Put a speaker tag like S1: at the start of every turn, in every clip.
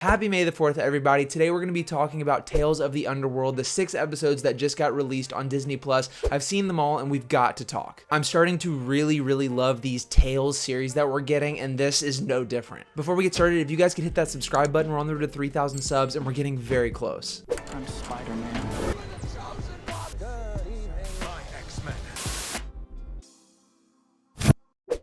S1: Happy May the 4th, everybody. Today we're going to be talking about Tales of the Underworld, the 6 episodes that just got released on Disney+. I've seen them all and we've got to talk. I'm starting to really love these Tales series that we're getting, and this is no different. Before we get started, if you guys could hit that subscribe button, we're on the road to 3,000 subs and we're getting very close.
S2: I'm Spider-Man.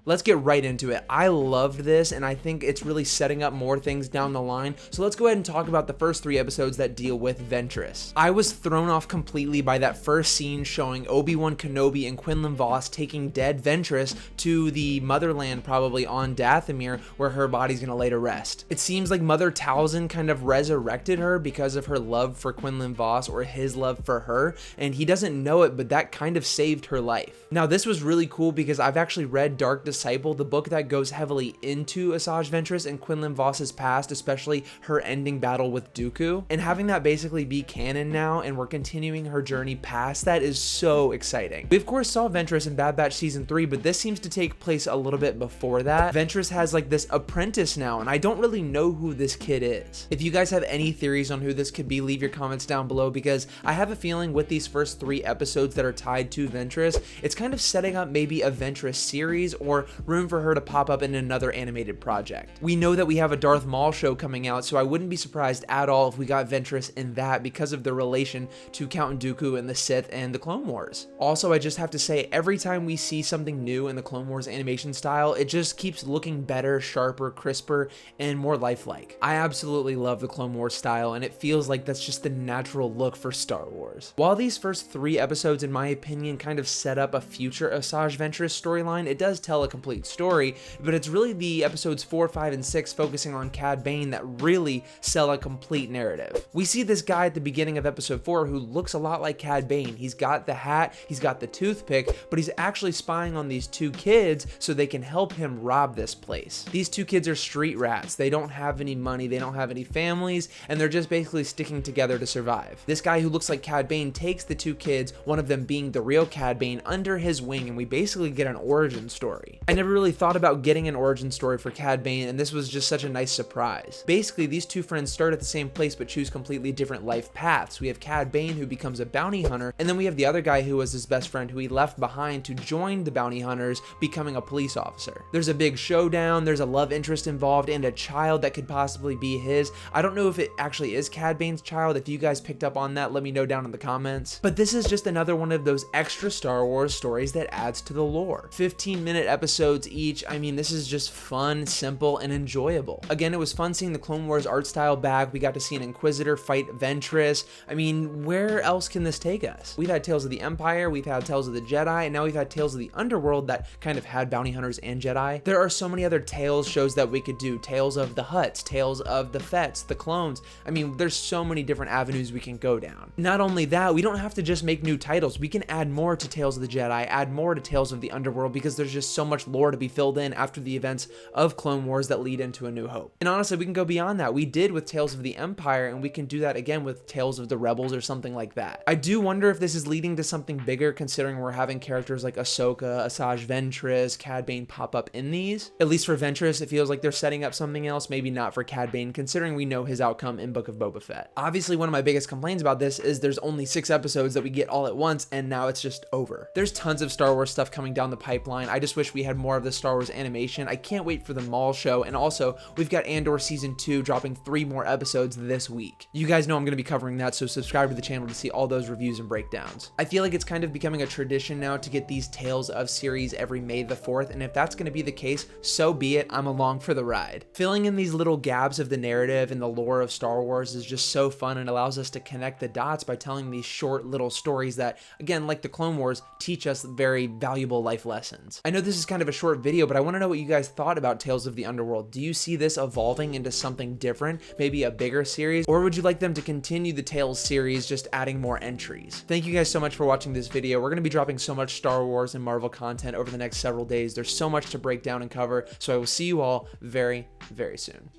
S1: Let's get right into it. I loved this, and I think it's really setting up more things down the line. So let's go ahead and talk about the first 3 episodes that deal with Ventress. I was thrown off completely by that first scene showing Obi-Wan Kenobi and Quinlan Voss taking dead Ventress to the motherland, probably on Dathomir, where her body's gonna lay to rest. It seems like Mother Talzin kind of resurrected her because of her love for Quinlan Voss, or his love for her, and he doesn't know it, but that kind of saved her life. Now, this was really cool because I've actually read Dark Disciple, the book that goes heavily into Assaj Ventress and Quinlan Voss's past, especially her ending battle with Dooku, and having that basically be canon now, and we're continuing her journey past that, is so exciting. We of course saw Ventress in Bad Batch season 3, but this seems to take place a little bit before that. Ventress has like this apprentice now, and I don't really know who this kid is. If you guys have any theories on who this could be, leave your comments down below, because I have a feeling with these first 3 episodes that are tied to Ventress, it's kind of setting up maybe a Ventress series, or room for her to pop up in another animated project. We know that we have a Darth Maul show coming out, so I wouldn't be surprised at all if we got Ventress in that because of the relation to Count Dooku and the Sith and the Clone Wars. Also, I just have to say, every time we see something new in the Clone Wars animation style, it just keeps looking better, sharper, crisper, and more lifelike. I absolutely love the Clone Wars style, and it feels like that's just the natural look for Star Wars. While these first 3 episodes, in my opinion, kind of set up a future Assaj Ventress storyline, it does tell a complete story, but it's really the episodes 4, 5, and 6 focusing on Cad Bane that really sell a complete narrative. We see this guy at the beginning of episode 4 who looks a lot like Cad Bane. He's got the hat, he's got the toothpick, but he's actually spying on these 2 kids so they can help him rob this place. These 2 kids are street rats. They don't have any money, they don't have any families, and they're just basically sticking together to survive. This guy who looks like Cad Bane takes the 2 kids, one of them being the real Cad Bane, under his wing, and we basically get an origin story. I never really thought about getting an origin story for Cad Bane, and this was just such a nice surprise. Basically, these 2 friends start at the same place but choose completely different life paths. We have Cad Bane, who becomes a bounty hunter, and then we have the other guy who was his best friend, who he left behind to join the bounty hunters, becoming a police officer. There's a big showdown, there's a love interest involved, and a child that could possibly be his. I don't know if it actually is Cad Bane's child. If you guys picked up on that, let me know down in the comments. But this is just another one of those extra Star Wars stories that adds to the lore. 15-minute episodes each. I mean, this is just fun, simple, and enjoyable. Again, it was fun seeing the Clone Wars art style back. We got to see an Inquisitor fight Ventress. I mean, where else can this take us? We've had Tales of the Empire, we've had Tales of the Jedi, and now we've had Tales of the Underworld that kind of had bounty hunters and Jedi. There are so many other Tales shows that we could do. Tales of the Hutts, Tales of the Fets, the clones. I mean, there's so many different avenues we can go down. Not only that, we don't have to just make new titles. We can add more to Tales of the Jedi, add more to Tales of the Underworld, because there's just so much lore to be filled in after the events of Clone Wars that lead into A New Hope. And honestly, we can go beyond that. We did with Tales of the Empire, and we can do that again with Tales of the Rebels or something like that. I do wonder if this is leading to something bigger, considering we're having characters like Ahsoka, Assaj Ventress, Cad Bane pop up in these. At least for Ventress, it feels like they're setting up something else, maybe not for Cad Bane, considering we know his outcome in Book of Boba Fett. Obviously, one of my biggest complaints about this is there's only 6 episodes that we get all at once, and now it's just over. There's tons of Star Wars stuff coming down the pipeline. I just wish we had more of the Star Wars animation. I can't wait for the Maul show, and also we've got Andor season 2 dropping 3 more episodes this week. You guys know I'm going to be covering that, so subscribe to the channel to see all those reviews and breakdowns. I feel like it's kind of becoming a tradition now to get these Tales of series every May the 4th, and if that's going to be the case, so be it. I'm along for the ride. Filling in these little gaps of the narrative and the lore of Star Wars is just so fun, and allows us to connect the dots by telling these short little stories that, again, like the Clone Wars, teach us very valuable life lessons. I know this is kind of a short video, but I want to know what you guys thought about Tales of the Underworld. Do you see this evolving into something different, maybe a bigger series, or would you like them to continue the Tales series, just adding more entries? Thank you guys so much for watching this video. We're going to be dropping so much Star Wars and Marvel content over the next several days. There's so much to break down and cover, so I will see you all very, very soon.